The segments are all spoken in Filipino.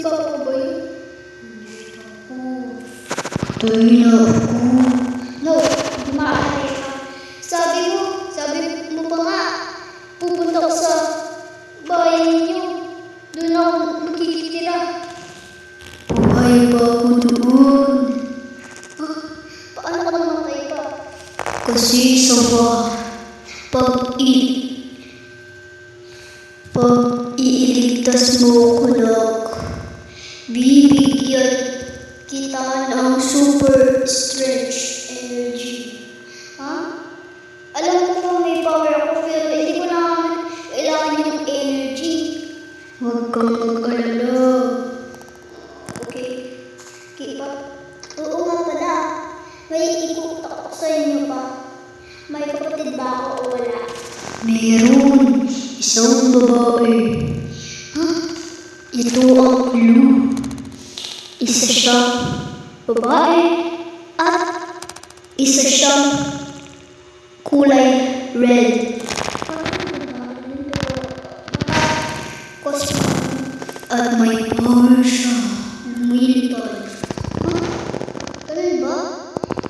Papa ba yun? Tayo na ako. No, maaari ka. Sabi mo pa nga, pupunta ko sa bahay ninyo. Doon ako magkikitira. Buhay pa ako doon. Paano ka namatay pa? Kasi sa pag-iiligtas mo ako nak, bibigyan kita ng super stretch energy. Ha? Alam ko pa may power ako pero hindi ko na kailangan yung energy. Huwag kang mag-alala. Okay. Kipa. Oo nga pala. May ikot ako sa inyo pa. May kapatid ba ako o wala? Meron isang babae. Ito ang clue. Isa siyang babae at isa siyang kulay red. At may power siya. Lumilipad. Ganun ba?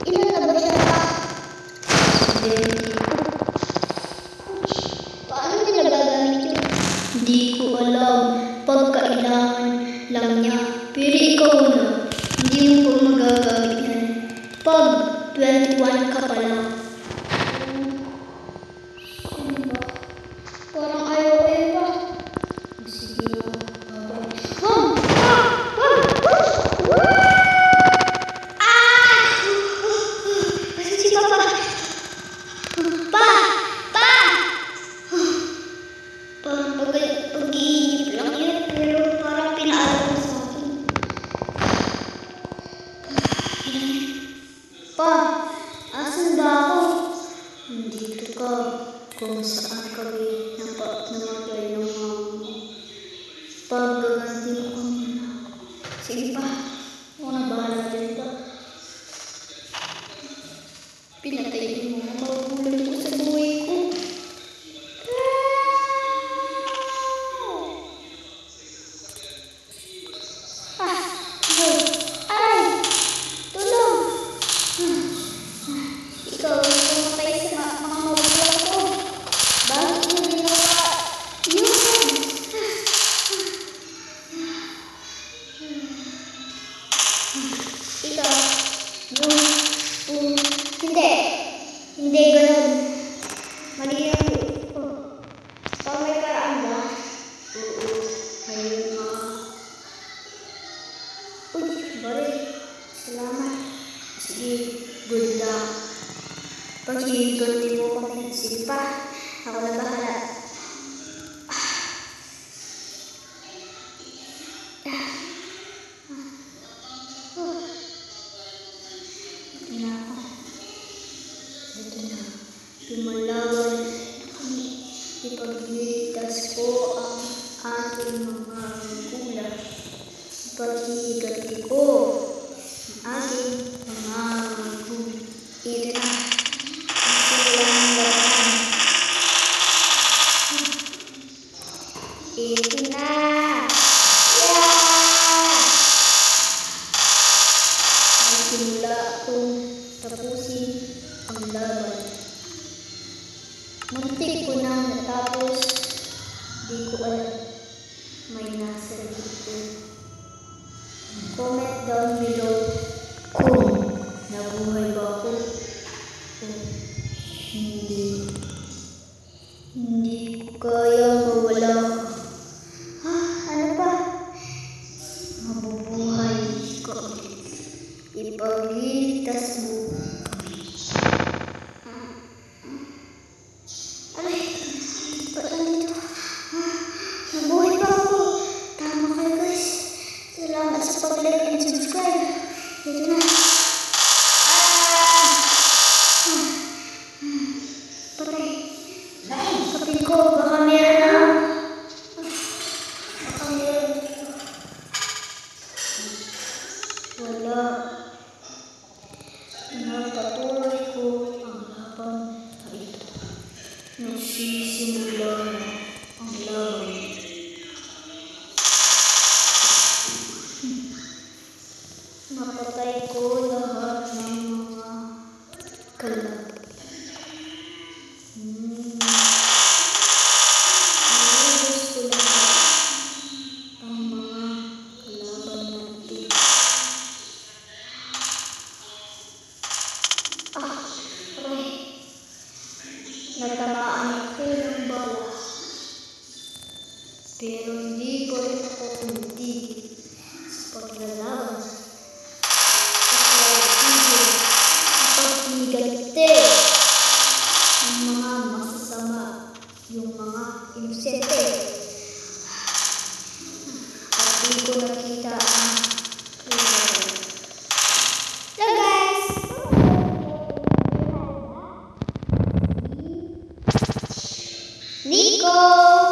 Ilan na ba siya pa? Paano niya nagagamit yun? Hindi ko alam. Pagkailangan lang niya. Pero ikaw na, hindi mo pa magagamit yan. Pag 21 ka pa lang. Ano ba? Parang ayaw pa. Sige na. Si Papa! Pag-iinip lang yan, pero parang pinaalam mo sa akin. Pa, asan ba ako? Nandito ka kung saan kami namatay ng mama mo. Paggaganti mo kami na. Sige pa, ako na bahala din pa. Pinatay mo mga magulang ko sa buhay ko. Aray! Tulong! Ikaw, pumatay sa mga magulang ko. Bakit mo ginawa? Yun! Ikaw, hindi ganun. Mali yan po. Pag may paraan ba? Oo, ayun nga. Uy, balik. Salamat. Sige, good luck. Pag-iganti mo kami. Sige pa, ako na bahala. Ito na ako. Ito na, lumalawan kami. Ipagligtas ko ang ating mga magulang. Ipag-iganti ko ang ating mga magulang. Ito na. Ito na. Simula kong tapusin ang laban. Muntik ko nang natapos, di ko alam may nasa dito. Comment down below kung nabuhay ba ako o hindi. Hindi ko kaya mawala ka. Ano pa? Mabubuhay ka ulit. Ipagligtas mo kami. Aray, ba't nandito? Nabuhay pa ako. Tama kayo guys. Salamat sa pag-like and subscribe. Ito na. 7. At di ko nakita ang so guys, Nico!